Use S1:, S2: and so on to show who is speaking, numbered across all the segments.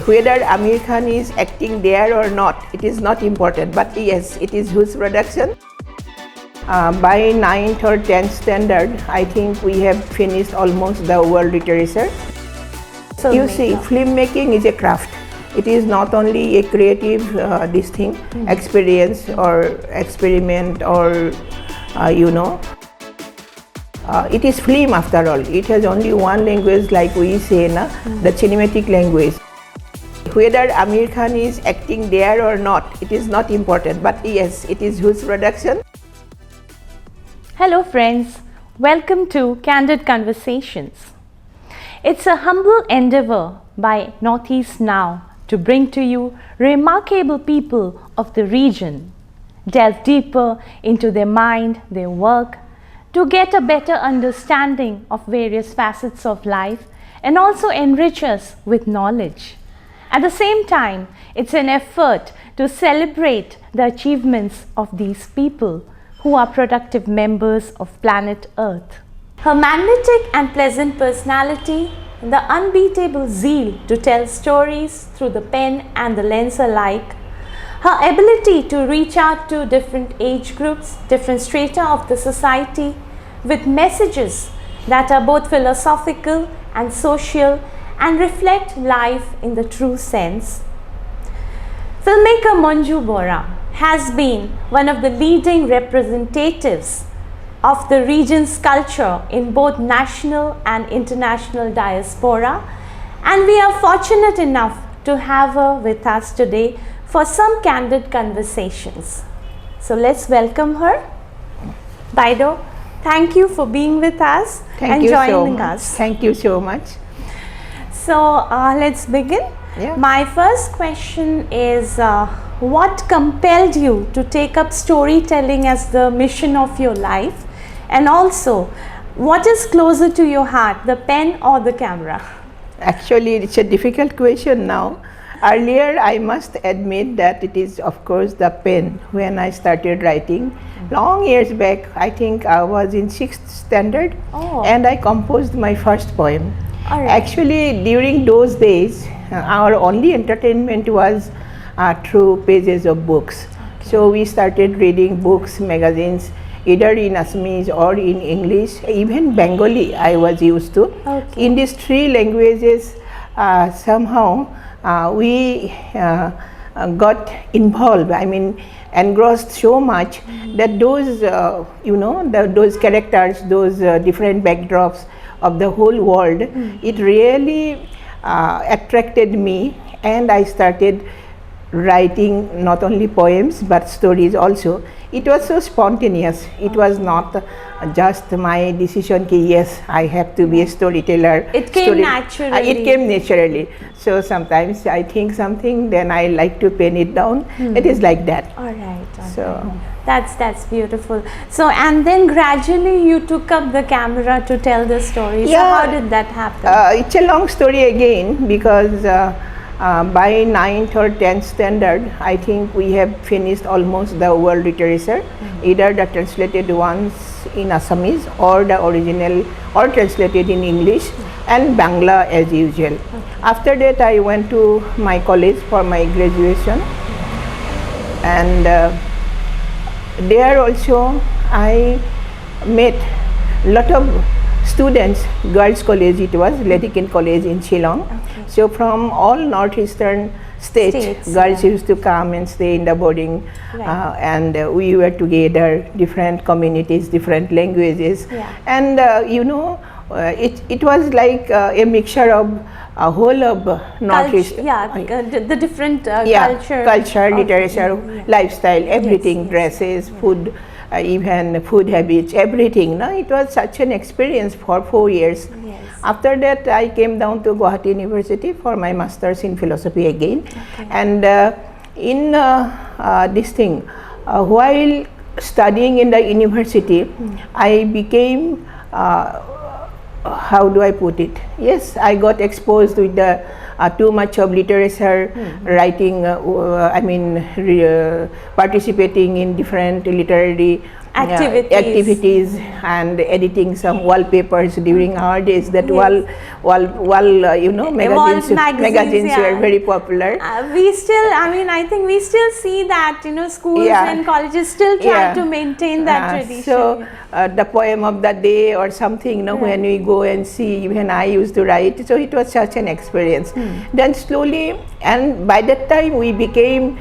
S1: Whether Amir Khan is acting there or not, it is not important, but yes, it is huge production. By 9th or 10th standard, I think we have finished almost the world literature. You see, filmmaking is a craft. It is not only a creative experience or experiment or it is film after all. It has only one language, like we say, the cinematic language. Whether Amir Khan is acting there or not, it is not important, but yes, it is huge production.
S2: Hello friends, welcome to Candid Conversations. It's a humble endeavor by Northeast Now to bring to you remarkable people of the region, delve deeper into their mind, their work, to get a better understanding of various facets of life and also enrich us with knowledge. At the same time, it's an effort to celebrate the achievements of these people who are productive members of planet Earth. Her magnetic and pleasant personality, the unbeatable zeal to tell stories through the pen and the lens alike, her ability to reach out to different age groups, different strata of the society with messages that are both philosophical and social and reflect life in the true sense. Filmmaker Manju Bora has been one of the leading representatives of the region's culture in both national and international diaspora, and we are fortunate enough to have her with us today for some candid conversations. So let's welcome her. Baido, thank you for being with us and joining us.
S1: Thank you so much.
S2: So let's begin.
S1: Yeah.
S2: My first question is, what compelled you to take up storytelling as the mission of your life? And also, what is closer to your heart, the pen or the camera?
S1: Actually, it's a difficult question now. Earlier, I must admit that it is, of course, the pen. When I started writing, long years back, I think I was in 6th standard, and I composed my first poem.
S2: All right.
S1: Actually, during those days, our only entertainment was through pages of books.
S2: Okay.
S1: So we started reading books, magazines, either in Assamese or in English, even Bengali I was used to.
S2: Okay.
S1: In these 3 languages, somehow we got involved, engrossed so much that those, those characters, those different backdrops of the whole world, it really attracted me, and I started writing not only poems but stories also. It was so spontaneous. It was not just my decision ki yes, I have to be a storyteller.
S2: It came naturally.
S1: It came naturally. So sometimes I think something, then I like to pen it down. It is like that.
S2: All right.
S1: So
S2: that's beautiful. So and then gradually you took up the camera to tell the story.
S1: Yeah.
S2: So how did that happen?
S1: It's a long story again, because by 9th or 10th standard, I think we have finished almost the world literature, either the translated ones in Assamese or the original or translated in English and Bangla as usual. After that, I went to my college for my graduation, and there also I met a lot of students, girls college it was, Ledikin College in Shillong.
S2: Okay.
S1: So from all northeastern states, girls used to come and stay in the boarding,
S2: Right.
S1: and we were together, different communities, different languages, and it was like a mixture of a whole of northeast,
S2: the different
S1: culture, literature, lifestyle, everything,
S2: Yes.
S1: dresses, food. Even food habits, everything. No? It was such an experience for 4 years.
S2: Yes.
S1: After that, I came down to Guwahati University for my master's in philosophy again.
S2: Okay.
S1: And in this thing, while studying in the university, I became, how do I put it? Yes, I got exposed with the too much of literature, writing, participating in different literary activities and editing some wallpapers during our days. That
S2: Yes.
S1: magazines
S2: yeah.
S1: were very popular.
S2: We still, I think we still see that, schools
S1: Yeah.
S2: and colleges still try
S1: Yeah.
S2: to maintain that tradition.
S1: So the poem of the day or something, when we go and see, when I used to write, so it was such an experience. Then slowly, and by that time we became,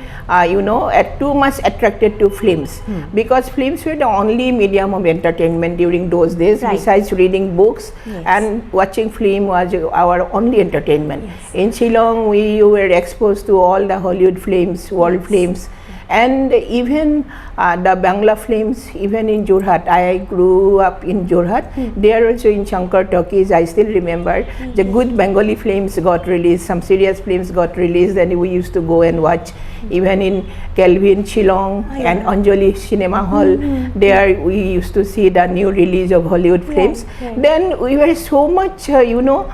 S1: too much attracted to films, because films were the only medium of entertainment during those days.
S2: Right.
S1: Besides reading books,
S2: Yes.
S1: and watching film was our only entertainment.
S2: Yes.
S1: In Shillong, we were exposed to all the Hollywood films, world
S2: Yes.
S1: films, and even the Bangla films. Even in Jorhat, I grew up in Jorhat. There also in Shankar Talkies, I still remember the good Bengali films got released, some serious films got released, and we used to go and watch. Even in Kelvin, Shillong, and Anjali Cinema Hall, there we used to see the new release of Hollywood films.
S2: right.
S1: Then we were so much, not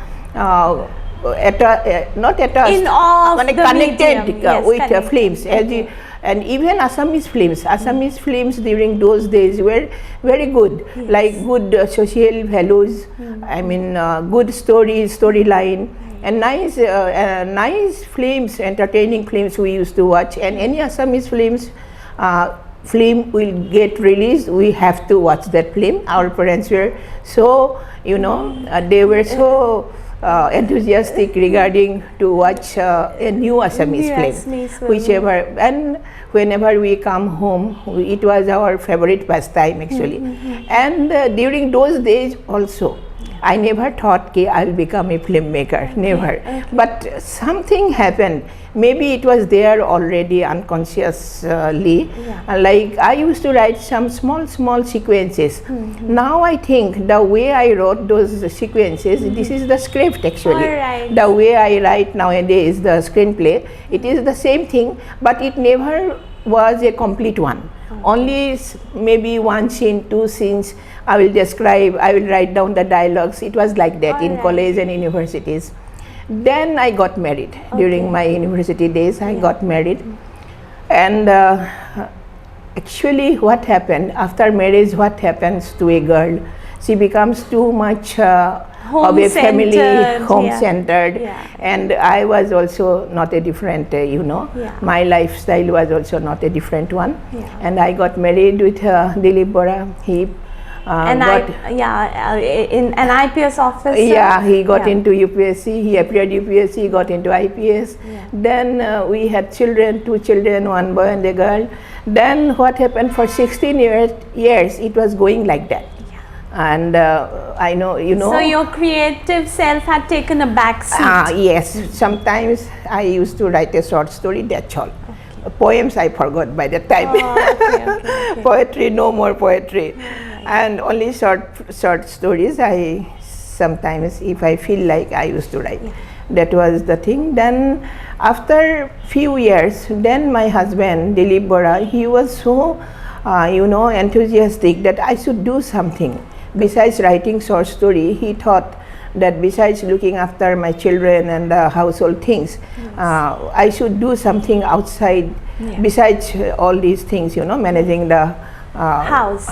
S1: at
S2: In awe of
S1: but
S2: the
S1: connected
S2: medium. Yes,
S1: with
S2: connected.
S1: films. And even Assamese films during those days were very good, like good social values, good stories, storyline, and nice films, entertaining films we used to watch. And any Assamese film will get released, we have to watch that film. Our parents were so, they were so enthusiastic regarding to watch a new Assamese film, whichever. And whenever we come home, it was our favorite pastime actually. And during those days also, I never thought I'll become a filmmaker, never. But something happened. Maybe it was there already unconsciously. Like I used to write some small sequences. Now I think the way I wrote those sequences, this is the script actually.
S2: Alright.
S1: The way I write nowadays, the screenplay, it is the same thing, but it never was a complete one. Only maybe one scene, two scenes, I will describe, I will write down the dialogues. It was like that in college and universities. Then I got married. During my university days, I got married. And actually what happened, after marriage, what happens to a girl? She becomes too much of a family, home-centered. And I was also not a different, my lifestyle was also not a different one. And I got married with Dilip Bora. He
S2: in an IPS officer.
S1: Yeah, he got into UPSC, he appeared UPSC, got into IPS. Then we had children, 2 children, 1 boy and a girl. Then what happened, for 16 years it was going like that. And I know,
S2: So your creative self had taken a back seat.
S1: Yes, sometimes I used to write a short story, that's all. Poems I forgot by that time. Poetry, no more poetry. And only short stories I sometimes, if I feel like, I used to write. That was the thing. Then after few years, then my husband Dilip Bora, he was so enthusiastic that I should do something. Besides writing short story, he thought that besides looking after my children and the household things, I should do something outside, besides all these things, managing the house.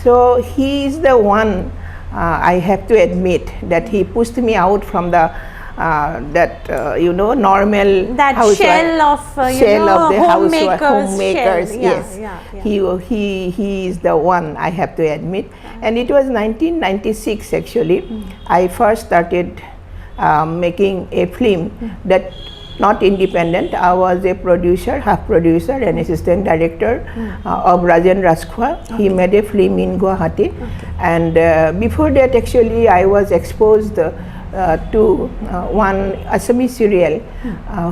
S1: So he is the one, I have to admit, that he pushed me out from the normal
S2: that shell of
S1: the
S2: homemakers.
S1: Yes. He is the one, I have to admit. And it was 1996 actually. I first started making a film that not independent. I was a producer, half producer and assistant director of Rajan Raskwa. He made a film in Guwahati. And before that actually I was exposed to one Assamese serial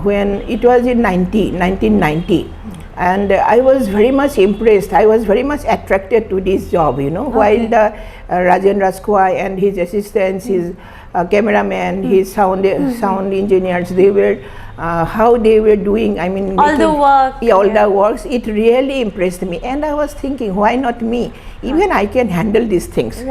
S1: when it was in 1990. And I was very much impressed. I was very much attracted to this job, while the Rajan Raskwa and his assistants, his cameraman, his sound engineers, they were how they were doing.
S2: All the work.
S1: The works. It really impressed me, and I was thinking, why not me? Even I can handle these things.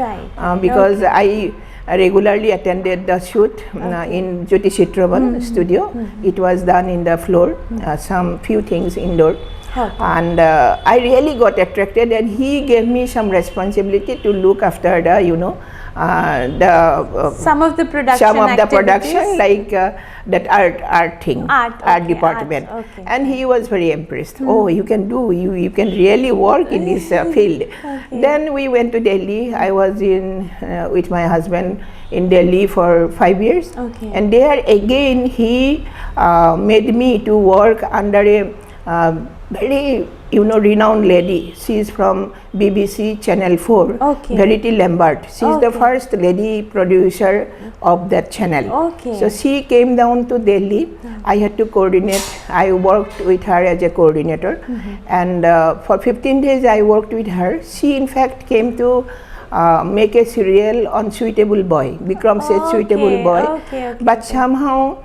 S1: Because I regularly attended the shoot in Jyoti Chitravan studio. It was done in the floor, some few things indoor.
S2: Okay.
S1: And I really got attracted, and he gave me some responsibility to look after the,
S2: Some of the production
S1: some of the
S2: activities?
S1: production, like that art thing,
S2: Art
S1: department.
S2: art, okay.
S1: And he was very impressed. Oh, you can really work in this field.
S2: Okay.
S1: Then we went to Delhi. I was in with my husband in Delhi for 5 years.
S2: Okay.
S1: And there again he made me to work under a very renowned lady. She is from BBC Channel 4,
S2: Okay.
S1: Verity Lambert. She is the
S2: Okay.
S1: first lady producer of that channel.
S2: Okay.
S1: So she came down to Delhi. I had to coordinate. I worked with her as a coordinator, and for 15 days I worked with her. She in fact came to make a serial on Suitable Boy. Bikram said Suitable Boy,
S2: okay,
S1: but somehow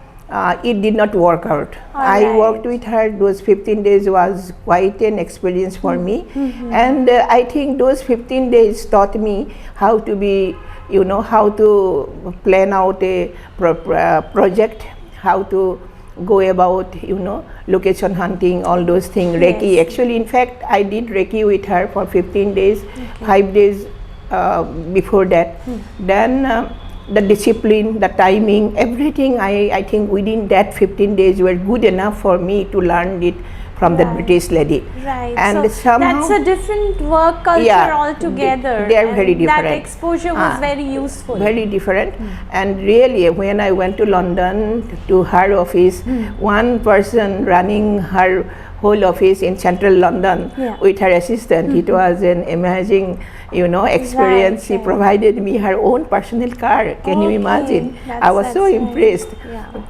S1: it did not work out. I worked with her. Those 15 days was quite an experience for me, and I think those 15 days taught me how to be, how to plan out a project, how to go about, location hunting, all those things. Recce. Actually, in fact, I did Recce with her for 15 days, 5 days before that. Then the discipline, the timing, everything, I think within that 15 days were good enough for me to learn it from the British lady.
S2: Right.
S1: And
S2: so
S1: somehow,
S2: that's a different work culture altogether.
S1: They are very different.
S2: That exposure was very useful.
S1: Very different. And really, when I went to London to her office, one person running her whole office in central London with her assistant, it was an amazing, experience. She provided me her own personal car. Can you imagine? I was so impressed.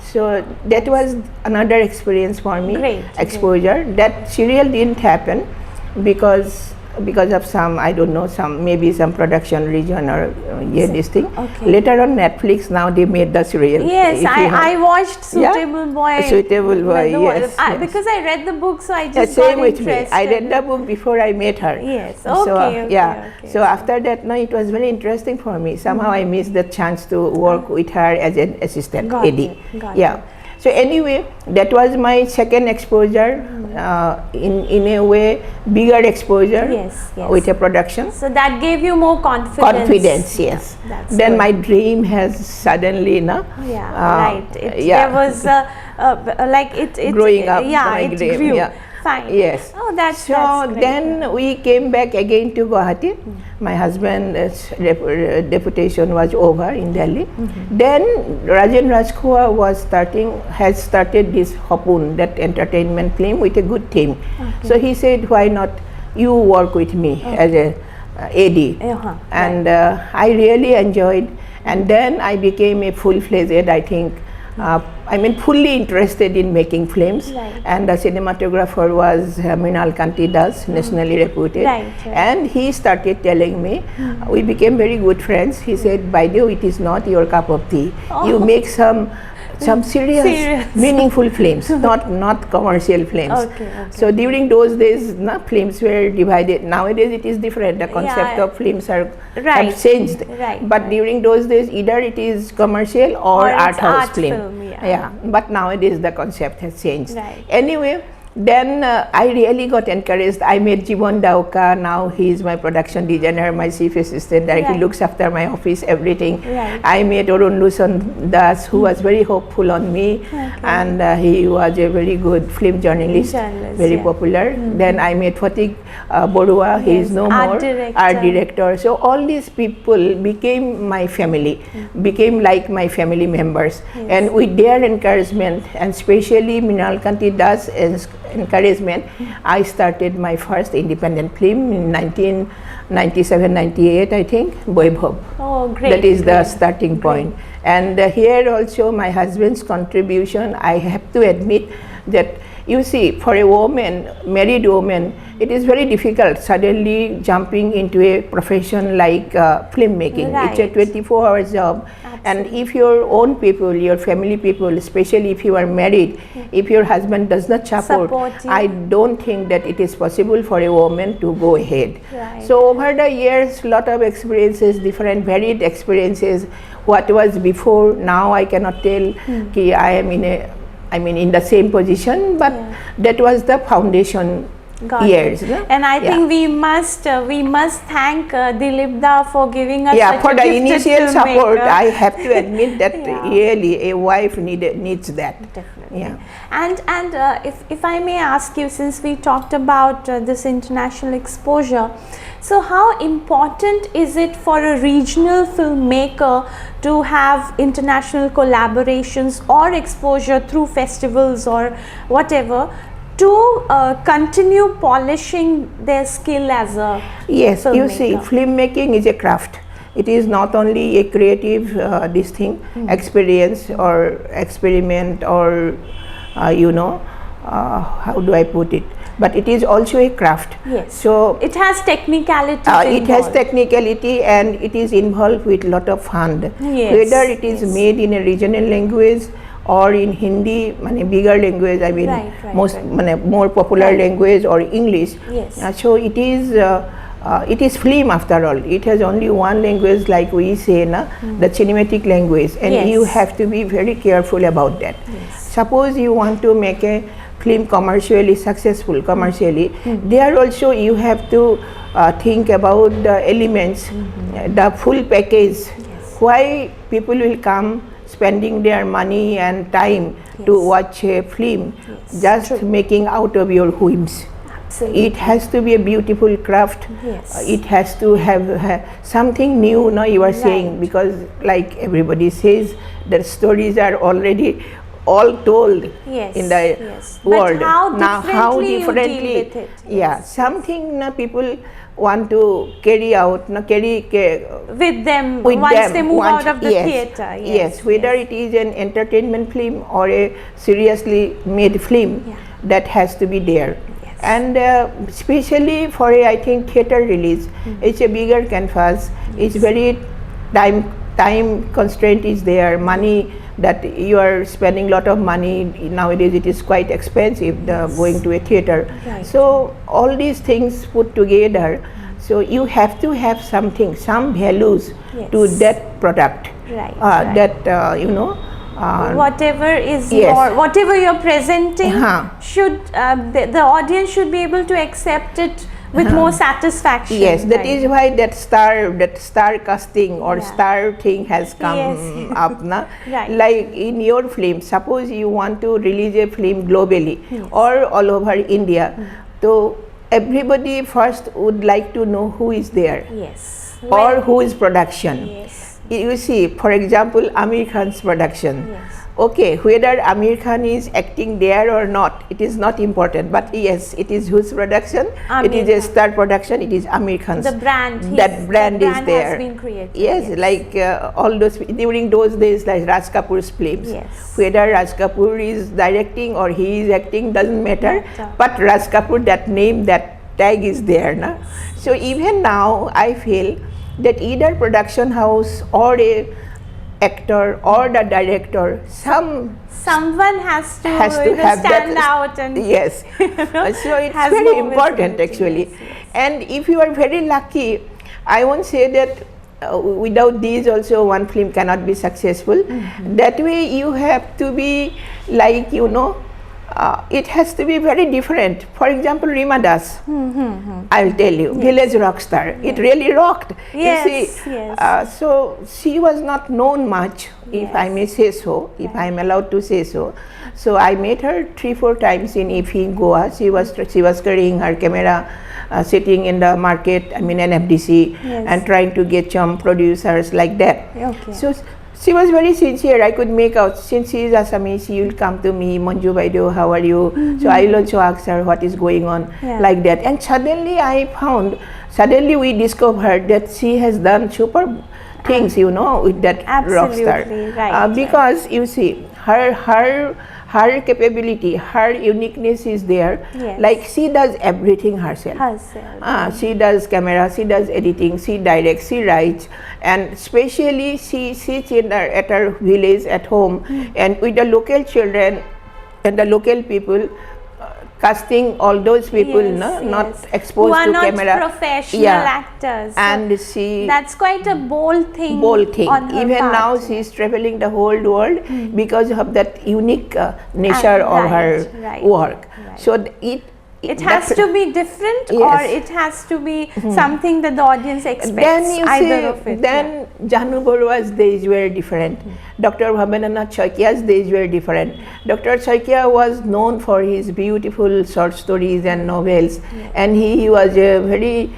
S1: So that was another experience for me.
S2: Great.
S1: Exposure. That serial didn't happen because of some, I don't know, maybe some production region or this thing.
S2: Okay.
S1: Later on Netflix, now they made the serial.
S2: Yes, I watched Suitable Boy.
S1: Suitable Boy, yes.
S2: Because I read the book, so I just
S1: same
S2: got
S1: with me.
S2: interested.
S1: I read the book before I met her.
S2: Yes,
S1: okay. So after that, it was very interesting for me. Somehow I missed the chance to work with her as an assistant
S2: Got
S1: AD.
S2: it.
S1: So anyway, that was my second exposure, in a way, bigger exposure with a production.
S2: So that gave you more confidence.
S1: Yes.
S2: That's
S1: then
S2: good.
S1: my dream has suddenly,
S2: right. There was it
S1: growing up.
S2: it
S1: dream,
S2: grew.
S1: Yeah.
S2: Fine.
S1: Yes.
S2: Oh, that's
S1: so
S2: great.
S1: then we came back again to Guwahati. My husband's deputation was over in Delhi. Then Rajan Rajkua has started this Hapun, that entertainment film, with a good team. So he said, why not you work with me as a AD? And I really enjoyed. And then I became a full-fledged, I think, fully interested in making films, and the cinematographer was Mrinal Kanti Das, nationally reputed, and he started telling me, we became very good friends. He said, by the way, it is not your cup of tea. You make some serious, meaningful films, not commercial films. So during those days, films were divided. Nowadays it is different. The concept of films have changed. But during those days, either it is commercial or art house film. But nowadays the concept has changed. Anyway, then I really got encouraged. I met Jivan Dauka. Now he is my production designer, my chief assistant. He looks after my office, everything. I met Arun Luson Das, who was very hopeful on me, and he was a very good film journalist, very popular. Then I met Fatik Borah. He is no more art director. So all these people became my family, became like my family members. And with their encouragement, and especially Mrinal Kanti Das encouragement, I started my first independent film in 1997-98, I think, Vaibhav.
S2: Oh, great.
S1: That is the starting point. And here also my husband's contribution, I have to admit that, you see, for a woman, married woman, it is very difficult suddenly jumping into a profession like filmmaking. It's a 24-hour job. And if your own people, your family people, especially if you are married, if your husband does not support you, I don't think that it is possible for a woman to go ahead. So over the years, lot of experiences, different varied experiences. What was before, now I cannot tell I am in the same position, but that was the foundation
S2: Got
S1: years.
S2: it.
S1: No?
S2: And I think we must thank Dilipda for giving us such
S1: for
S2: a
S1: the
S2: gifted
S1: initial support.
S2: filmmaker.
S1: I have to admit that really a wife needs that.
S2: Definitely.
S1: Yeah.
S2: And if I may ask you, since we talked about this international exposure, so how important is it for a regional filmmaker to have international collaborations or exposure through festivals or whatever to continue polishing their skill as a filmmaker?
S1: You see, filmmaking is a craft. It is not only a creative experience or experiment or how do I put it, but it is also a craft.
S2: Yes.
S1: So
S2: it has technicality.
S1: it has technicality and it is involved with lot of fund.
S2: Yes.
S1: Whether it is made in a regional language or in Hindi, bigger language, I mean more popular language, or English.
S2: Yes.
S1: So it is film after all. It has only one language, like we say, the cinematic language, and you have to be very careful about that.
S2: Yes.
S1: Suppose you want to make a film commercially successful, there also you have to think about the elements, the full package. Why people will come spending their money and time to watch a film, just making out of your whims.
S2: Absolutely.
S1: It has to be a beautiful craft.
S2: Yes.
S1: It has to have something new, you are saying, because like everybody says, the stories are already all told in the world.
S2: But how differently you deal with it?
S1: Yes. Something people want to carry out,
S2: with them once they move out of the theatre.
S1: Yes, whether it is an entertainment film or a seriously made film, that has to be there. And especially for I think theatre release, it's a bigger canvas. It's very time constraint is there. Money that you are spending lot of money nowadays. It is quite expensive going to a theatre. So all these things put together. So you have to have something, some values to that product.
S2: Whatever is whatever you're presenting, should the audience should be able to accept it with more satisfaction.
S1: Yes, that is why that star casting or star thing has come up. Like in your film, suppose you want to release a film globally or all over India, so everybody first would like to know who is there, or who is production. You see, for example, Amir Khan's production. Okay, whether Amir Khan is acting there or not, it is not important. But yes, it is whose production? It is a star production. It is Amir Khan's.
S2: The brand.
S1: That brand is there.
S2: Has been created.
S1: Yes, like all those during those days, like Raj Kapoor's films. Whether Raj Kapoor is directing or he is acting doesn't matter. But Raj Kapoor, that name, that tag is there, So even now, I feel that either production house or a actor or the director,
S2: someone has to
S1: have
S2: stand
S1: that,
S2: out and
S1: so it's very important actually. And if you are very lucky, I won't say that without these also one film cannot be successful. That way you have to be like it has to be very different. For example, Rima Das, I'll tell you, Village Rockstar, it really rocked. You see, so she was not known much, if I may say so, if I am allowed to say so. So I met her 3-4 times in IFFI, Goa. She was carrying her camera, sitting in the market, NFDC, and trying to get some producers like that. So she was very sincere. I could make out, since she is Assamese, she will come to me, Manju Baido, how are you? So I will also ask her what is going on, like that. And suddenly we discovered that she has done super things, with that rock star. Because you see, her capability, her uniqueness is there. Like she does everything herself. She does camera, she does editing, she directs, she writes, and especially she sits at her village at home and with the local children and the local people, casting all those people not exposed
S2: who are
S1: to
S2: not
S1: camera,
S2: professional actors.
S1: And
S2: that's quite a bold thing. On her
S1: Even
S2: part.
S1: now she is traveling the whole world because of that unique nature of her work. So
S2: it has to be different,
S1: yes.
S2: or it has to be something that the audience expects.
S1: Then you
S2: either
S1: see,
S2: of it.
S1: then Janu Borua's days were different. Dr. Bhavananath Choikia's days were different. Dr. Choikia was known for his beautiful short stories and novels, and he was a very,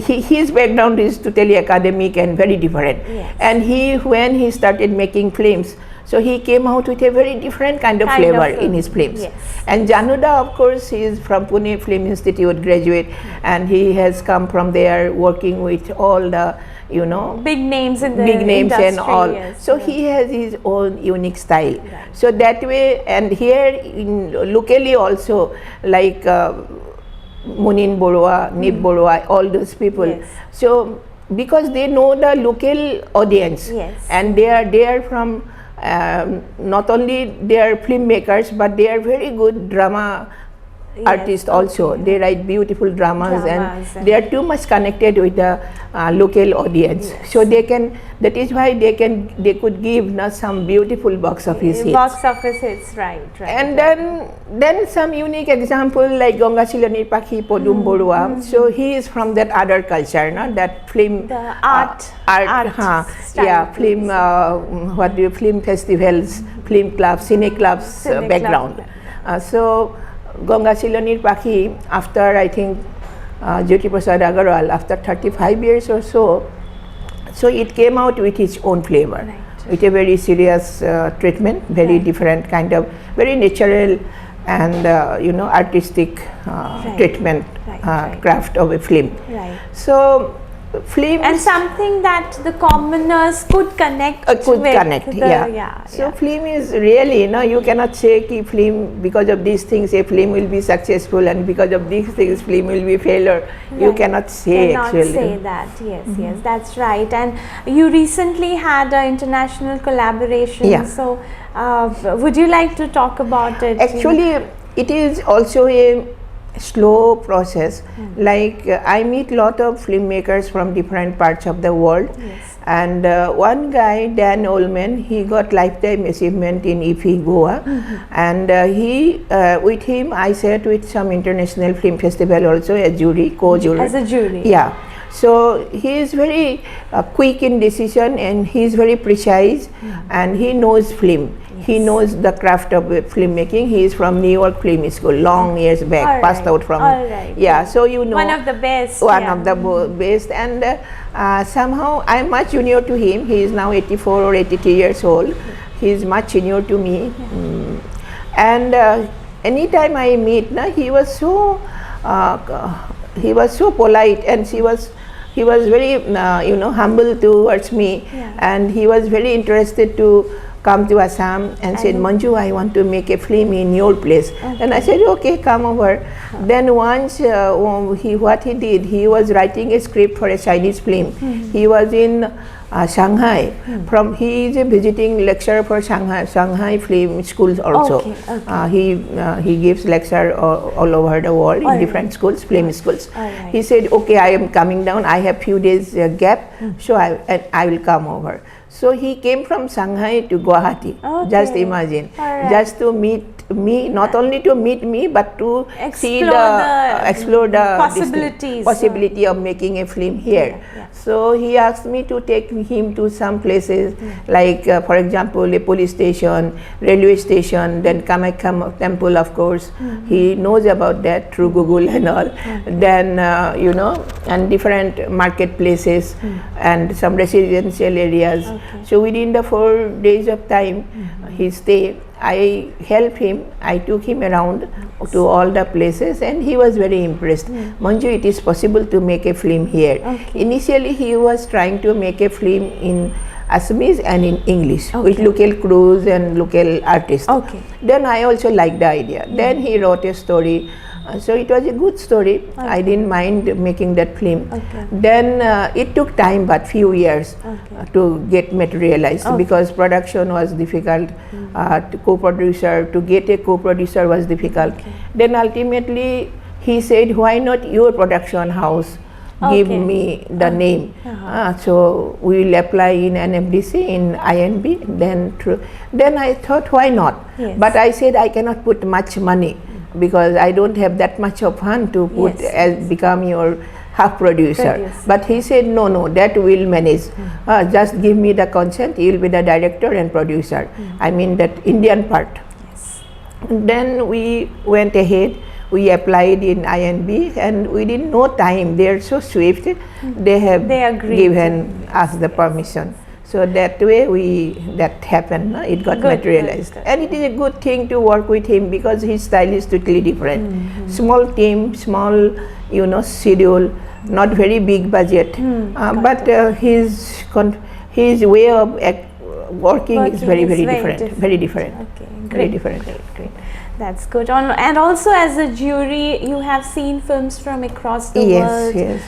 S1: his background is totally academic and very different.
S2: Yes.
S1: And when he started making films, so he came out with a very different kind of flavor in his films.
S2: Yes.
S1: And Januda, of course, he is from Pune Film Institute graduate, and he has come from there working with all the,
S2: big names in the
S1: industry and all.
S2: Yes.
S1: So he has his own unique style. Right. So that way, and here locally also, like Munin Borah, Nip Borah, all those people.
S2: Yes.
S1: So because they know the local audience, and they are from not only they are filmmakers, but they are very good drama artists also. They write beautiful dramas and they are too much connected with the local audience. So they can, that is why they could give some beautiful box office hits.
S2: Box office hits, right.
S1: And then some unique example like Gonga Silonir Pakhi Podum Borua. So he is from that other culture, that film,
S2: the art style,
S1: film, film festivals, film clubs, cine clubs background. So Gonga Silonir Pakhi, after I think Jyoti Prasad Agarwal, after 35 years or so it came out with its own flavor, with a very serious treatment, very different kind of, very natural and artistic treatment, craft of a film. So film,
S2: and something that the commoners could connect with.
S1: So film is really, you cannot say ki film, because of these things a film will be successful, and because of these things film will be failure. You cannot say actually.
S2: Say that. Yes, that's right. And you recently had an international collaboration. So would you like to talk about it?
S1: Actually, it is also a slow process. Like I meet lot of filmmakers from different parts of the world, and one guy, Dan Ullman, he got lifetime achievement in IFFI Goa, and he with him I sat with some international film festival also as co-jury.
S2: As a jury.
S1: So he is very quick in decision, and he is very precise, and he knows film. He knows the craft of filmmaking. He is from New York Film School, long years back, passed out from. So one
S2: of the best.
S1: Of the best, and somehow I am much junior to him. He is now 84 or 83 years old. He is much junior to me, and anytime I meet, he was so polite, and he was very humble towards me, and he was very interested to come to Assam and said, Manju, I want to make a film in your place. And I said, okay, come over. Then once what he did, he was writing a script for a Chinese film. He was in Shanghai. He is a visiting lecturer for Shanghai film schools also. He gives lecture all over the world in different schools, film schools. He said, okay, I am coming down. I have few days gap, so I will come over. So he came from Shanghai to Guwahati. Just imagine, just to meet me, not only to meet me, but to explore the possibility of making a film here. So he asked me to take him to some places, like for example a police station, railway station, then Kamakhya temple, of course. He knows about that through Google and all. Then and different marketplaces and some residential areas. So within the 4 days of time he stayed, I helped him. I took him around to all the places, and he was very impressed. Manju, it is possible to make a film here. Initially he was trying to make a film in Assamese and in English with local crews and local artists. Then I also liked the idea. Then he wrote a story. So it was a good story. I didn't mind making that film. Then it took time, but few years to get materialized, because production was difficult. To get a co-producer was difficult. Then ultimately he said, why not your production house give me the name? So we will apply in NMDC, in INB. Then I thought, why not? But I said I cannot put much money, because I don't have that much of fun to put as become your half producer. But he said, no, that will manage. Just give me the consent, you will be the director and producer. I mean that Indian part. Then we went ahead, we applied in INB, and within no time, they are so swift, they have given us the permission. So that way that happened, no? It got materialized. Good. And it is a good thing to work with him because his style is totally different. Small team, small, schedule, not very big budget, but his way of working is very different. Very different.
S2: Okay,
S1: very different.
S2: Great. That's good. And also as a jury, you have seen films from across the world.
S1: Yes.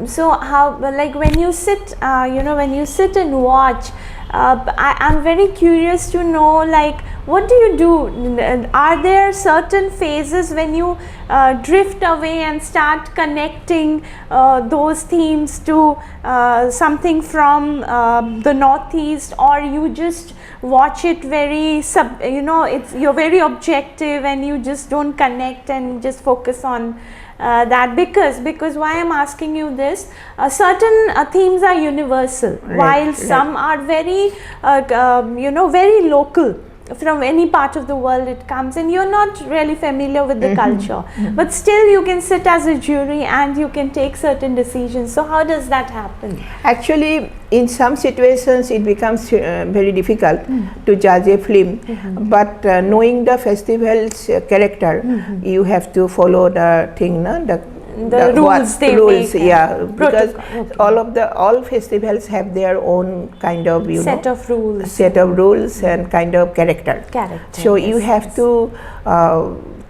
S2: So how, like when you sit, when you sit and watch, I'm very curious to know, like, what do you do? Are there certain phases when you drift away and start connecting those themes to something from the Northeast, or you just watch it very you're very objective and you just don't connect and just focus on that? Because why I'm asking you this, certain themes are universal, while some are very very local. From any part of the world it comes, and you're not really familiar with the culture, but still you can sit as a jury and you can take certain decisions. So how does that happen?
S1: Actually, in some situations it becomes very difficult to judge a film, but knowing the festival's character, you have to follow the thing,
S2: the rules they
S1: rules,
S2: make,
S1: because all festivals have their own kind of
S2: set of
S1: rules and kind of character. So you have to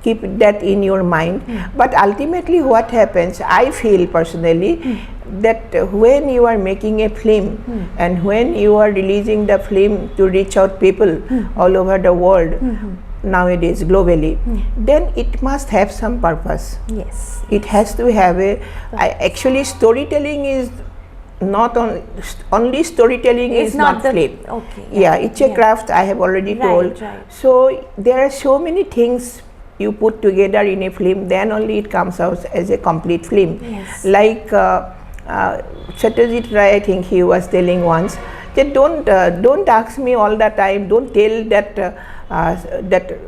S1: keep that in your mind. But ultimately what happens, I feel personally, that when you are making a film and when you are releasing the film to reach out people all over the world, nowadays globally, then it must have some purpose.
S2: Yes,
S1: it has to have actually storytelling is not only storytelling is not film. It's a craft, I have already told. So there are so many things you put together in a film, then only it comes out as a complete film. Like Satyajit Ray, I think he was telling once that don't ask me all the time, don't tell that that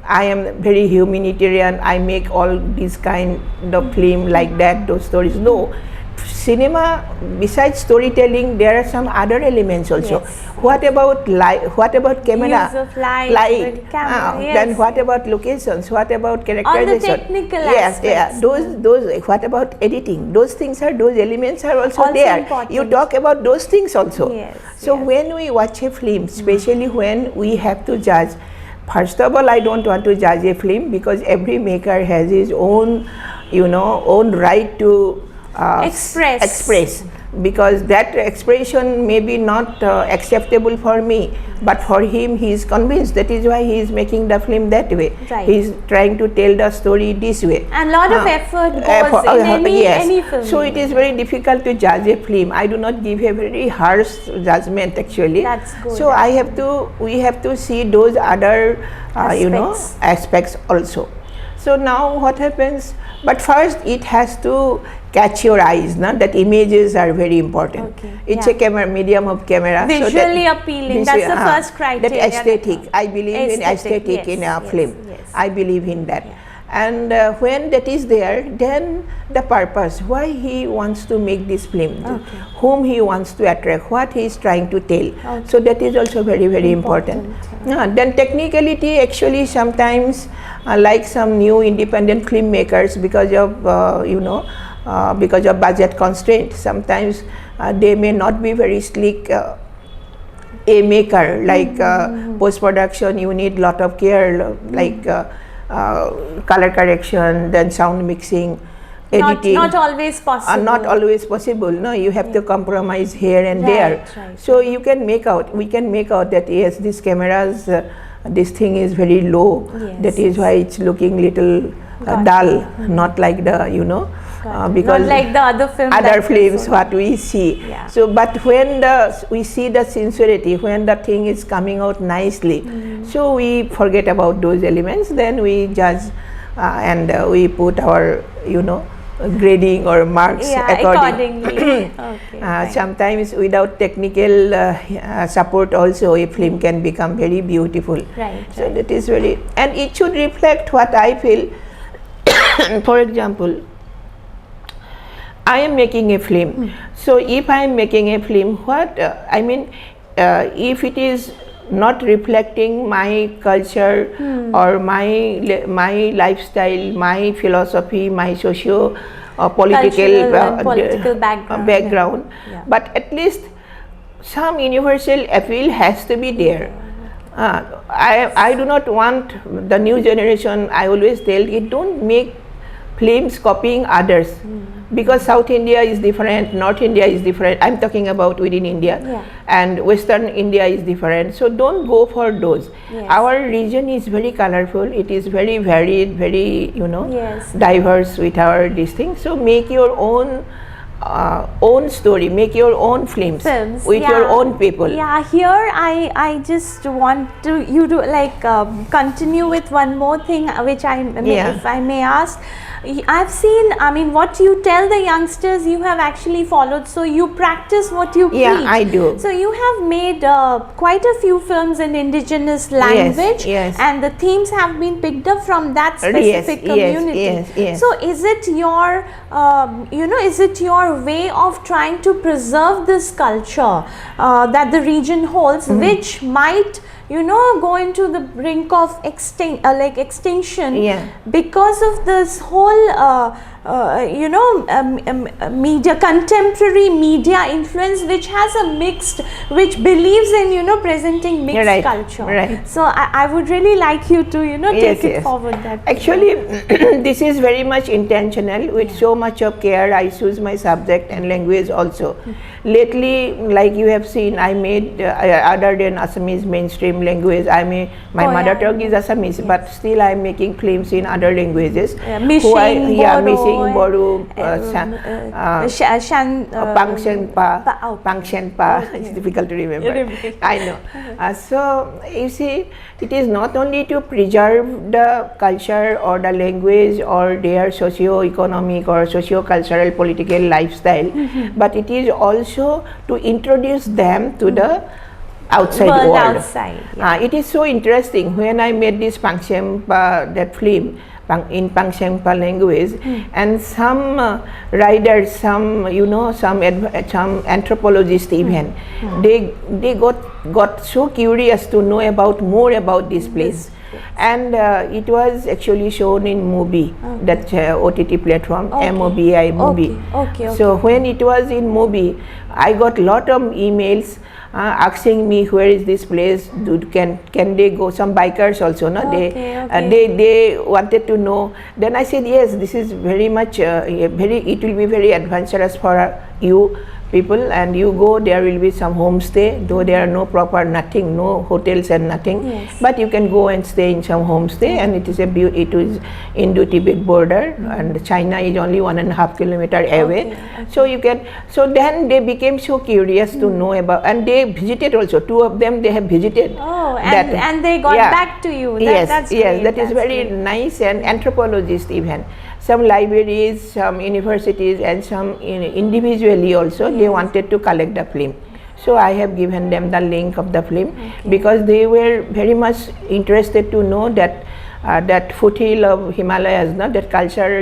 S1: I am very humanitarian, I make all these kind of film like that, those stories. No, cinema, besides storytelling, there are some other elements also. What about light? What about camera?
S2: Use of light.
S1: Then what about locations? What about characterization?
S2: All the technical aspects.
S1: Those. What about editing? Those elements are also there.
S2: Important.
S1: You talk about those things also. So when we watch a film, especially when we have to judge, first of all, I don't want to judge a film because every maker has his own, own right to express, because that expression may be not acceptable for me, but for him he is convinced. That is why he is making the film that way. He is trying to tell the story this way.
S2: And lot of effort goes in any film.
S1: So it is very difficult to judge a film. I do not give a very harsh judgment actually.
S2: That's good.
S1: So we have to see those other aspects also. So now what happens? But first it has to catch your eyes, that images are very important. It's a medium of camera.
S2: Visually appealing, that's the first criteria.
S1: That aesthetic, I believe in aesthetic in a film. I believe in that. And when that is there, then the purpose, why he wants to make this film, whom he wants to attract, what he is trying to tell. So that is also very important. Then technicality, actually sometimes like some new independent filmmakers, because of because of budget constraint, sometimes they may not be very slick a maker, like post-production you need lot of care, like color correction, then sound mixing, editing.
S2: Not always possible.
S1: Not always possible. No, you have to compromise here and there. So you can make out, we can make out that yes, these cameras, this thing is very low. That is why it's looking little dull, not like the, because
S2: not like the other
S1: films what we see. So but when we see the sincerity, when the thing is coming out nicely, so we forget about those elements, then we judge and we put our, grading or marks
S2: accordingly. Okay,
S1: sometimes without technical support also a film can become very beautiful. So that is very, and it should reflect what I feel. For example, I am making a film. So if I am making a film, if it is not reflecting my culture or my lifestyle, my philosophy, my socio political background, but at least some universal appeal has to be there. I do not want the new generation, I always tell it, don't make films copying others, because South India is different, North India is different, I'm talking about within India, and Western India is different, so don't go for those. Our region is very colorful, it is very varied, very diverse with our this thing, so make your own story, make your own films with your own people.
S2: Here I just want you to continue with one more thing which if I may ask. I've seen, what you tell the youngsters you have actually followed, so you practice what you preach.
S1: I do.
S2: So you have made quite a few films in indigenous language, and the themes have been picked up from that specific community. So is it your is it your way of trying to preserve this culture that the region holds, which might go into the brink of extinction because of this whole media, contemporary media influence, which which believes in presenting mixed culture. So I would really like you to take it forward. That
S1: actually this is very much intentional, with so much of care I choose my subject and language also. Lately, like you have seen, I made other than Assamese mainstream language, my mother tongue is Assamese, but still I am making films in other languages. Missing Borah, Pangshenpa, it's difficult to remember. I know. So you see, it is not only to preserve the culture or the language or their socio-economic or socio-cultural political lifestyle, but it is also to introduce them to the outside world. It is so interesting. When I made this Pangshenpa, that film in Pangshenpa language, and some writers, some anthropologists even, they got so curious to know more about this place. And it was actually shown in Movie, that OTT platform, MOBI movie. So when it was in Movie, I got lot of emails asking me where is this place, can they go, some bikers also, they wanted to know. Then I said, yes, this is very much it will be very adventurous for you people, and you go, there will be some homestay, though there are no hotels and nothing, but you can go and stay in some homestay, and it is Indo-Tibet border, and China is only 1.5 kilometers away. So you can, so then they became so curious to know about, and they visited also, two of them they have visited.
S2: And they got back to you. That's great.
S1: That is very nice. And anthropologists even, some libraries, some universities, and some individually also, they wanted to collect the film. So I have given them the link of the film, because they were very much interested to know that that foothill of Himalayas, that culture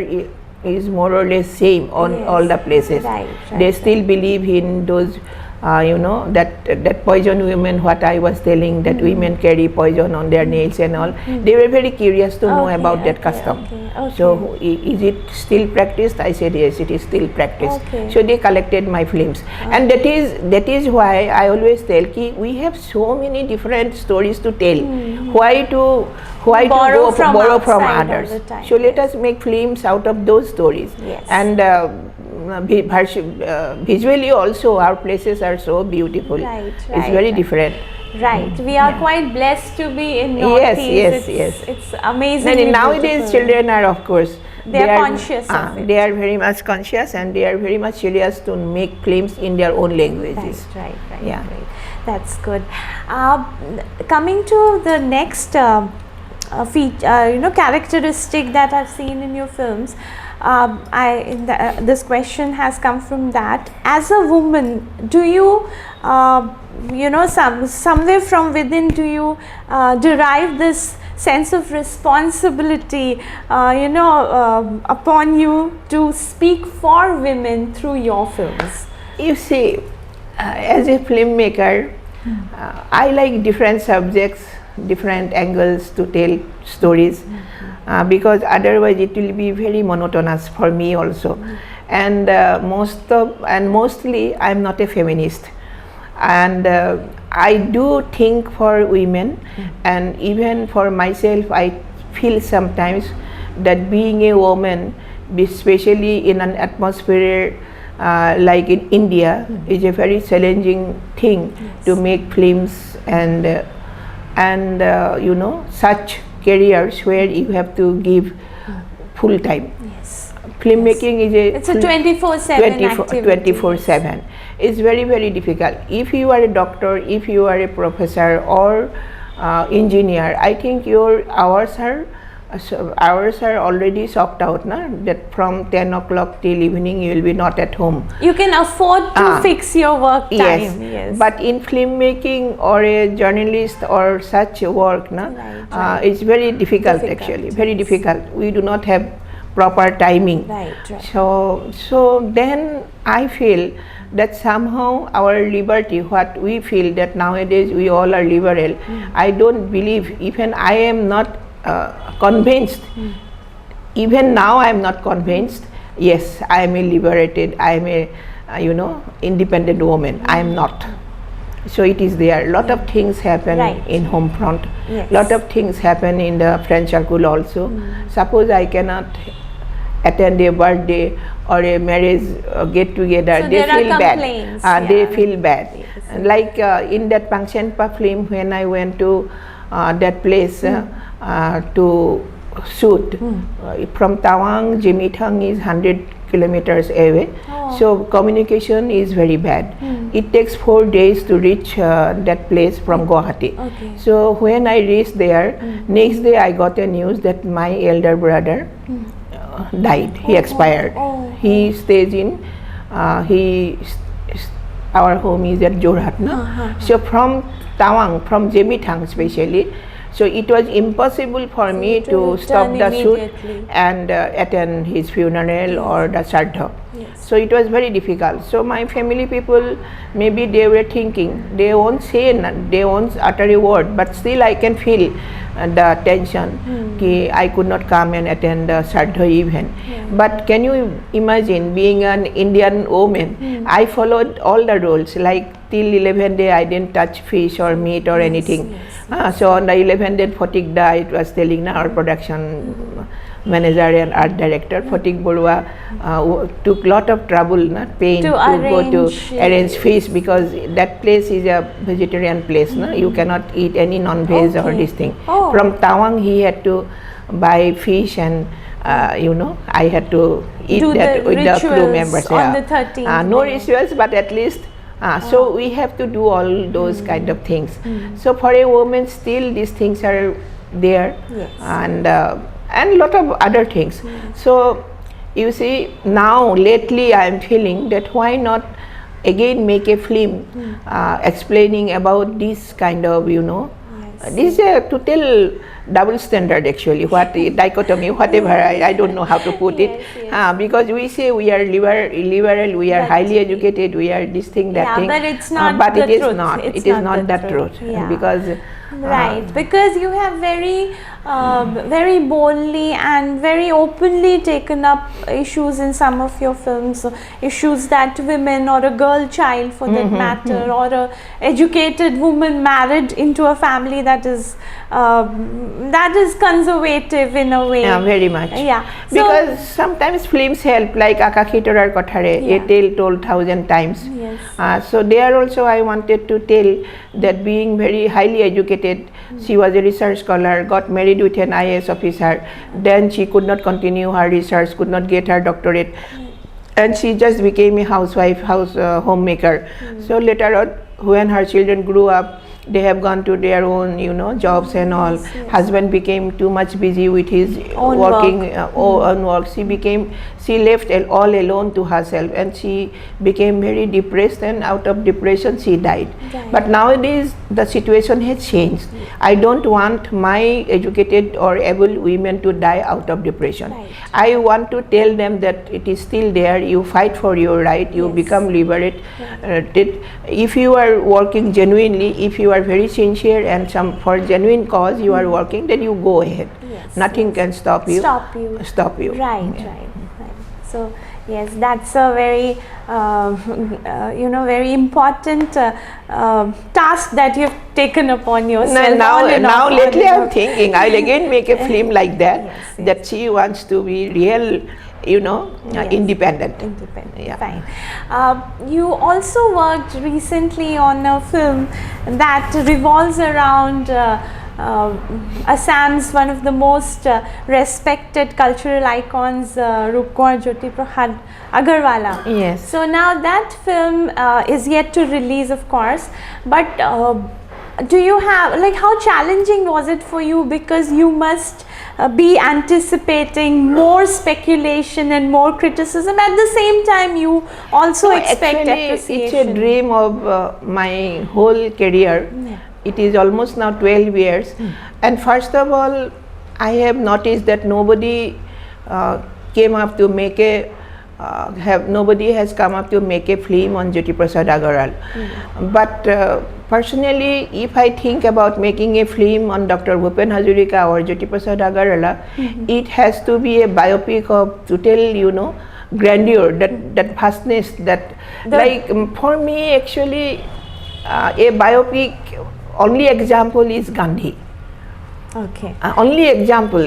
S1: is more or less same on all the places. They still believe in those that poison women, what I was telling, that women carry poison on their nails and all. They were very curious to know about that custom. So is it still practiced? I said yes, it is still practiced. So they collected my films, and that is why I always tell we have so many different stories to tell. Why to borrow from others? So let us make films out of those stories. And visually also our places are so beautiful. It's very different.
S2: We are quite blessed to be in Northeast. It's amazing.
S1: And nowadays children are, of course,
S2: they are conscious of it.
S1: They are very much conscious, and they are very much serious to make films in their own languages.
S2: Right. That's good. Coming to the next characteristic that I've seen in your films. This question has come from that. As a woman, do you, somewhere from within, do you derive this sense of responsibility, upon you to speak for women through your films?
S1: You see, as a filmmaker, I like different subjects, different angles to tell stories, because otherwise it will be very monotonous for me also. And mostly I'm not a feminist, and I do think for women, and even for myself I feel sometimes that being a woman, especially in an atmosphere like in India, is a very challenging thing to make films and such careers where you have to give full time.
S2: Yes.
S1: Filmmaking is
S2: it's a 24/7 activity.
S1: 24/7. It's very, very difficult. If you are a doctor, if you are a professor or engineer, I think your hours are already socked out, that from 10 o'clock till evening you will be not at home.
S2: You can afford to fix your work time.
S1: Yes. But in filmmaking or a journalist or such work, it's very difficult actually, very difficult. We do not have proper timing.
S2: Right.
S1: So then I feel that somehow our liberty, what we feel that nowadays we all are liberal, I don't believe, even I am not convinced, even now I am not convinced, yes, I am a liberated, I am a independent woman. I am not. So it is there. Lot of things happen in home front. Lot of things happen in the friend circle also. Suppose I cannot attend a birthday or a marriage get together,
S2: so
S1: they feel bad. They feel bad.
S2: Yes.
S1: Like in that Pangshenpa film, when I went to that place to shoot, from Tawang, Jimitang is 100 kilometers away. So communication is very bad. It takes 4 days to reach that place from Guwahati. So when I reached there, next day I got a news that my elder brother died. He expired. He stays in our home is at Jorhat. So from Tawang, from Jimitang especially, so it was impossible for me to stop the shoot and attend his funeral or the Shraddha. So it was very difficult. So my family people, maybe they were thinking, they won't say, they won't utter a word, but still I can feel the tension. I could not come and attend the Shraddha even. But can you imagine, being an Indian woman, I followed all the rules, like till 11th day I didn't touch fish or meat or anything. So on the 11th day, Photik Da, it was telling our production manager and art director, Photik Borah, took lot of trouble, pain to go to arrange fish, because that place is a vegetarian place. You cannot eat any non-veg or this thing. From Tawang he had to buy fish, and I had to eat that with the crew members.
S2: On the 13th
S1: no rituals, but at least so we have to do all those kind of things. So for a woman, still these things are there, and lot of other things. So you see, now lately I am feeling that why not again make a film explaining about this kind of, this is a total double standard actually, what dichotomy, whatever, I don't know how to put it, because we say we are liberal, we are highly educated, we are this thing, that thing,
S2: but it's not
S1: but
S2: the
S1: it is
S2: truth.
S1: not, it is not the truth, because
S2: because you have very boldly and very openly taken up issues in some of your films, issues that women or a girl child for that matter, or a educated woman married into a family that is conservative in a way.
S1: Very much. Because sometimes films help, like Akaki Torar Kothare, a tale told 1,000 times. So there also I wanted to tell that being very highly educated, she was a research scholar, got married with an IAS officer, then she could not continue her research, could not get her doctorate, and she just became a housewife, homemaker. So later on, when her children grew up, they have gone to their own, jobs and all.
S2: Yes.
S1: Husband became too much busy with his
S2: Own
S1: working,
S2: work.
S1: own work. She left all alone to herself, and she became very depressed, and out of depression she died.
S2: Right.
S1: But nowadays the situation has changed. I don't want my educated or able women to die out of depression.
S2: Right.
S1: I want to tell them that it is still there. You fight for your right, you
S2: Yes.
S1: become liberated. If you are working genuinely, if you are very sincere and for genuine cause you are working, then you go ahead.
S2: Yes,
S1: Nothing
S2: yes.
S1: can stop you.
S2: Stop you. Right,
S1: Yeah.
S2: right. So yes, that's a very very important task that you've taken upon yourself.
S1: Now lately I'm thinking I'll again make a film like that.
S2: Yes.
S1: That she wants to be real,
S2: Yes.
S1: independent. Yeah.
S2: Fine. You also worked recently on a film that revolves around Assam's one of the most respected cultural icons, Rupkar Jyoti Prasad Agarwala.
S1: Yes.
S2: So now that film is yet to release, of course, but do you have, like, how challenging was it for you, because you must be anticipating more speculation and more criticism, at the same time you also expect
S1: Actually,
S2: appreciation?
S1: it's a dream of my whole career.
S2: Yeah.
S1: It is almost now 12 years. And first of all, I have noticed that nobody came up to make nobody has come up to make a film on Jyoti Prasad Agarwal. But personally, if I think about making a film on Dr. Bhupen Hazarika or Jyoti Prasad Agarwala, it has to be a biopic of total, grandeur, that vastness, for me actually, a biopic, only example is Gandhi.
S2: Okay.
S1: Only example,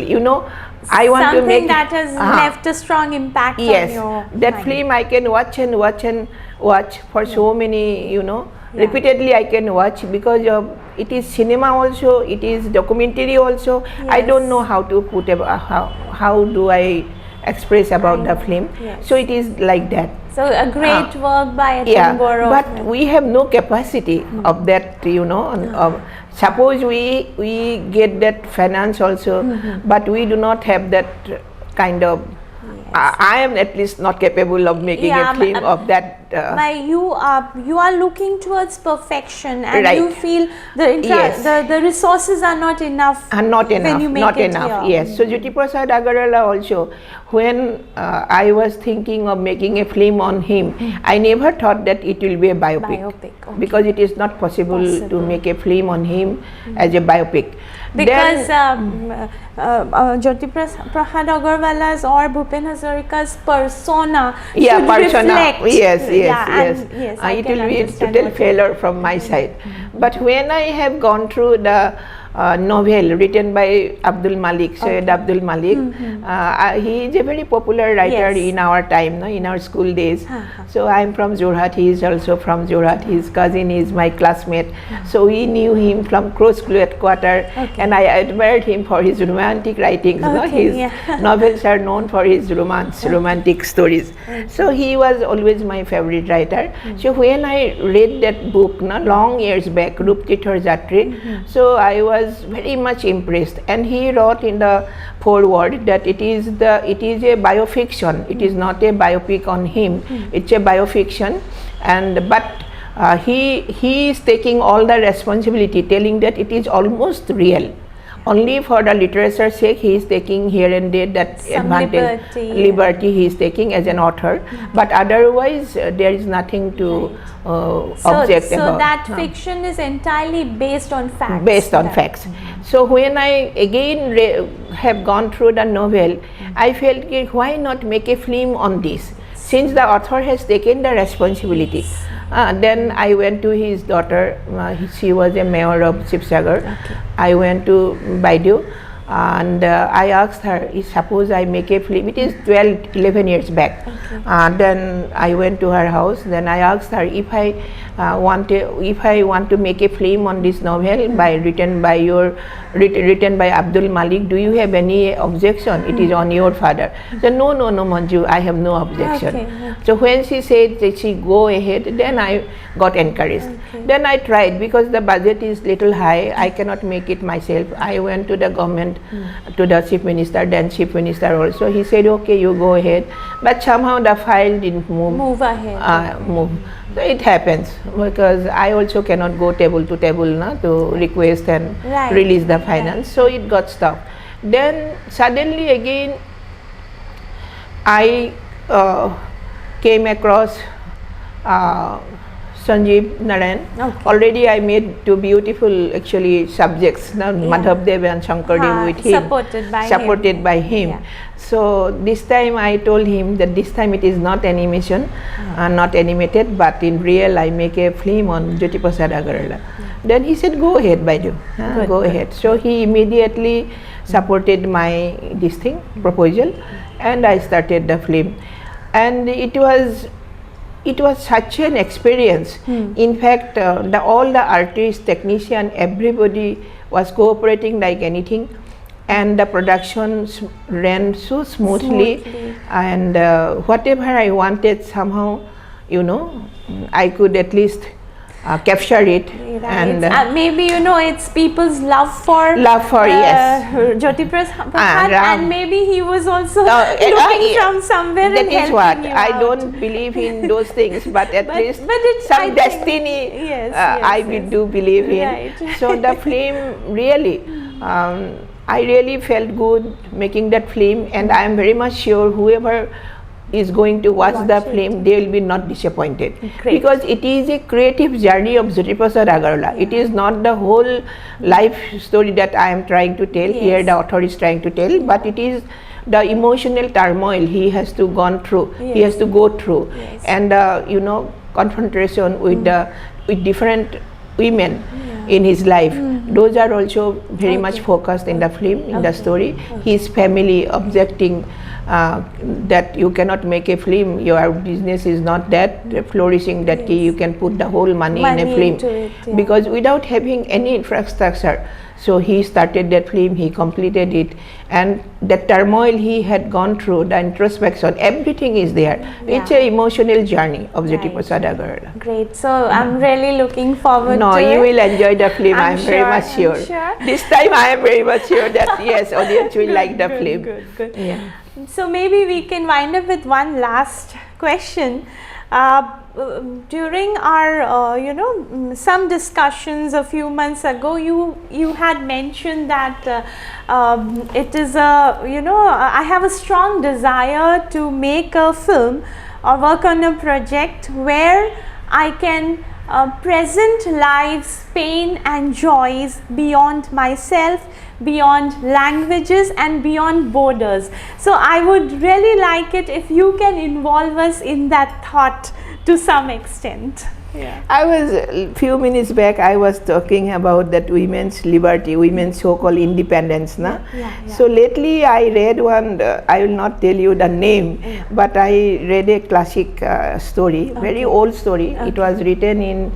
S1: I want
S2: Something
S1: to make
S2: that has left a strong impact
S1: yes,
S2: on your
S1: that
S2: mind.
S1: film I can watch and watch and watch for so many, repeatedly I can watch, because of it is cinema also, it is documentary also. I
S2: Yes.
S1: don't know how to put how do I express about the film.
S2: Yes.
S1: So it is like that.
S2: So a great work by
S1: Yeah,
S2: Borah.
S1: but we have no capacity of that, suppose we get that finance also, but we do not have that kind of. I am at least not capable of making
S2: Yeah,
S1: a film of that.
S2: You are looking towards perfection, and
S1: Right.
S2: you feel
S1: Yes.
S2: the resources are not enough.
S1: Not enough,
S2: when you make
S1: not
S2: it
S1: enough.
S2: here.
S1: Yes. So Jyoti Prasad Agarwala also, when I was thinking of making a film on him, I never thought that it will be a biopic.
S2: Biopic, okay.
S1: Because it is not possible to make a film on him as a biopic.
S2: Because Jyoti Prasad Agarwala's or Bhupen Hazarika's persona should reflect.
S1: Yes.
S2: and yes, I
S1: It
S2: can
S1: will be a
S2: understand
S1: total
S2: what you-
S1: failure from my side. But when I have gone through the novel written by Abdul Malik, Syed Abdul Malik, he is a very popular writer
S2: Yes.
S1: in our time, in our school days. So I am from Jorhat, he is also from Jorhat, his cousin is my classmate. So we knew him from close quarter, and I admired him for his romantic writings. His novels are known for his romantic stories. So he was always my favorite writer. So when I read that book long years back, Ruptithar Jatri, so I was very much impressed, and he wrote in the foreword that it is a biofiction. It is not a biopic on him. It's a biofiction, but he is taking all the responsibility, telling that it is almost real. Only for the literature's sake, he is taking here and there that
S2: Some
S1: advantage, liberty he is taking as an author. But otherwise, there is nothing to object
S2: so
S1: about.
S2: that fiction is entirely based on facts.
S1: Based on facts. So when I again have gone through the novel, I felt, why not make a film on this? Since the author has taken the responsibility. Then I went to his daughter, she was a mayor of Sibsagar. I went to Baidu. And I asked her, suppose I make a film, it is 12, 11 years back. Then I went to her house, then I asked her if I want to make a film on this novel written by Abdul Malik, do you have any objection? It is on your father. So no, Manju, I have no objection. So when she said that she go ahead, then I got encouraged. Then I tried, because the budget is little high, I cannot make it myself. I went to the government, to the chief minister, then chief minister also. He said, okay, you go ahead. But somehow the file didn't move ahead. So it happens, because I also cannot go table to table to request and release the finance. So it got stopped. Then suddenly again I came across Sanjeev Narayan. Already I made two beautiful actually subjects, Madhav Dev and Shankar Dev with him, supported by him. So this time I told him that this time it is not animation, not animated, but in real I make a film on Jyoti Prasad Agarwala. Then he said, go ahead, Baidu, go ahead. So he immediately supported my proposal, and I started the film. And it was such an experience. In fact, all the artists, technician, everybody was cooperating like anything, and the production ran so smoothly. And whatever I wanted, somehow, I could at least capture it. And
S2: maybe it's people's love for
S1: yes,
S2: Jyoti Prasad, and maybe he was also looking from somewhere.
S1: That is what I don't believe in those things, but at least some destiny I do believe in. So the film really, I really felt good making that film, and I am very much sure whoever is going to watch the film, they will be not disappointed. Because it is a creative journey of Jyoti Prasad Agarwala. It is not the whole life story that I am trying to tell, here the author is trying to tell, but it is the emotional turmoil he has to go through, and confrontation with different women in his life. Those are also very much focused in the film, in the story. His family objecting that you cannot make a film, your business is not that flourishing that you can put the whole money in a film, because without having any infrastructure. So he started that film, he completed it, and the turmoil he had gone through, the introspection, everything is there. It's an emotional journey of Jyoti Prasad Agarwala.
S2: Great. So I'm really looking forward to it.
S1: You will enjoy the film, I'm very much sure. This time I am very much sure that yes, audience will like the film.
S2: Good. Yeah. So maybe we can wind up with one last question. During our some discussions a few months ago, you had mentioned that it is I have a strong desire to make a film or work on a project where I can present life's pain and joys beyond myself, beyond languages and beyond borders. So I would really like it if you can involve us in that thought to some extent.
S1: I was, a few minutes back, I was talking about that women's liberty, women's so-called independence. So lately I read one, I will not tell you the name, but I read a classic story, very old story. It was written in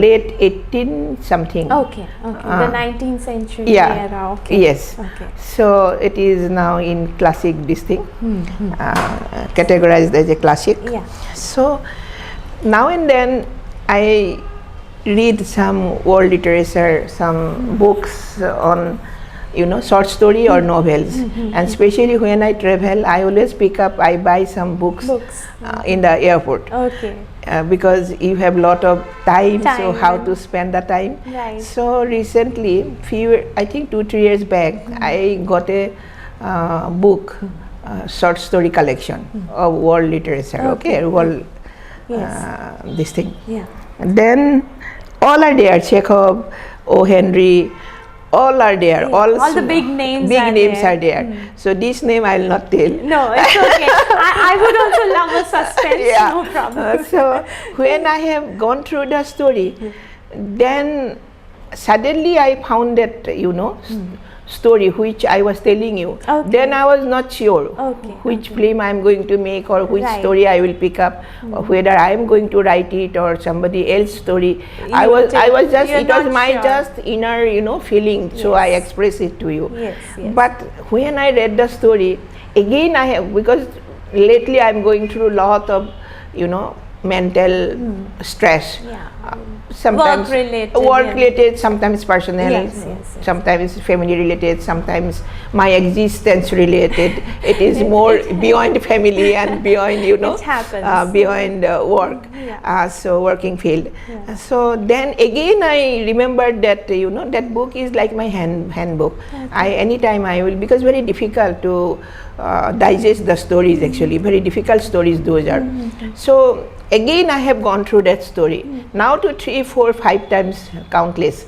S1: late 18 something.
S2: The 19th century era.
S1: Yes. So it is now in classic categorized as a classic. So now and then I read some world literature, some books on short story or novels, and especially when I travel, I always I buy some books. In the airport. Because you have lot of time, so how to spend the time. So recently, I think 2-3 years back, I got a book, short story collection of world literature. World this thing. Then all are there, Chekhov, O. Henry, all are there.
S2: All the big names
S1: are there. So this name I will not tell.
S2: No, it's okay. I would also love a suspense, no problem.
S1: So when I have gone through the story, then suddenly I found that, story which I was telling you.
S2: Okay.
S1: Then I was not sure which film I am going to make or which story I will pick up, or whether I am going to write it or somebody else's story. I was just, it was my just inner, you know, feeling, so I express it to you. But when I read the story, again I have, because lately I am going through a lot of, you know, mental stress. Sometimes work related, sometimes personal, sometimes family related, sometimes my existence related. It is more beyond family and beyond, you know, beyond work, so working field. So then again I remembered that, you know, that book is like my handbook. Anytime I will, because very difficult to digest the stories, actually very difficult stories those are. So again I have gone through that story, now to 3, 4, 5 times, countless.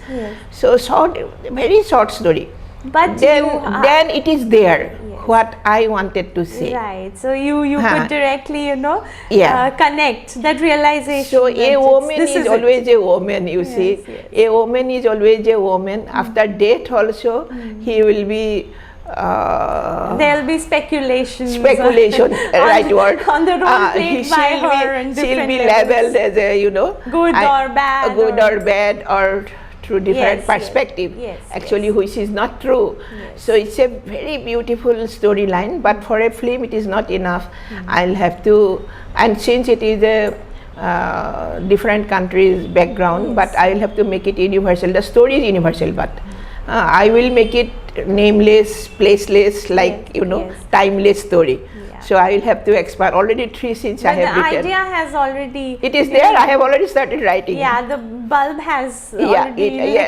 S1: So short, very short story. But then it is there, what I wanted to say.
S2: Right. So you could directly, you know, connect that realization.
S1: So a woman is always a woman, you see. A woman is always a woman. After death also, he will be.
S2: There will be speculation,
S1: right word.
S2: On the role played by her, and
S1: she'll be labeled as a, you know,
S2: good or bad,
S1: or through different perspective, actually which is not true. So it's a very beautiful storyline, but for a film it is not enough. I'll have to, and since it is a different country's background, but I'll have to make it universal. The story is universal, but I will make it nameless, placeless, like, you know, timeless story. So I will have to expand. Already 3 scenes I have written.
S2: The idea has already...
S1: It is there. I have already started writing.
S2: Yeah, the bulb has already...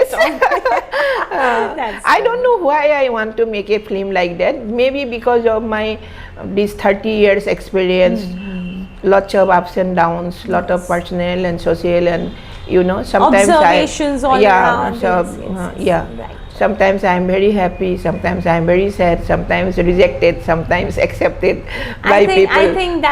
S1: I don't know why I want to make a film like that. Maybe because of my this 30 years experience, lots of ups and downs, lot of personal and social, and, you know, sometimes
S2: observations all around.
S1: Sometimes I am very happy, sometimes I am very sad, sometimes rejected, sometimes accepted by people.
S2: I think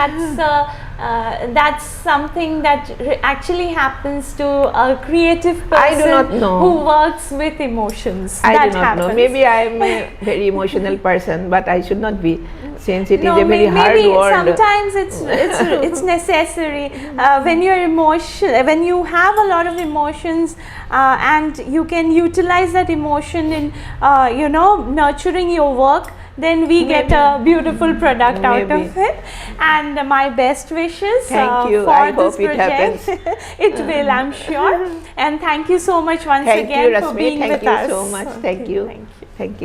S2: that's something that actually happens to a creative person.
S1: I do not know.
S2: Who works with emotions.
S1: I do not know. Maybe I am a very emotional person, but I should not be, since it is a very hard world.
S2: Sometimes it's necessary when when you have a lot of emotions, and you can utilize that emotion in you know, nurturing your work, then we get a beautiful product out of it. And my best wishes
S1: for this project.
S2: It will, I'm sure. And thank you so much once again for being with us.
S1: Thank you so much. Thank you. Thank you.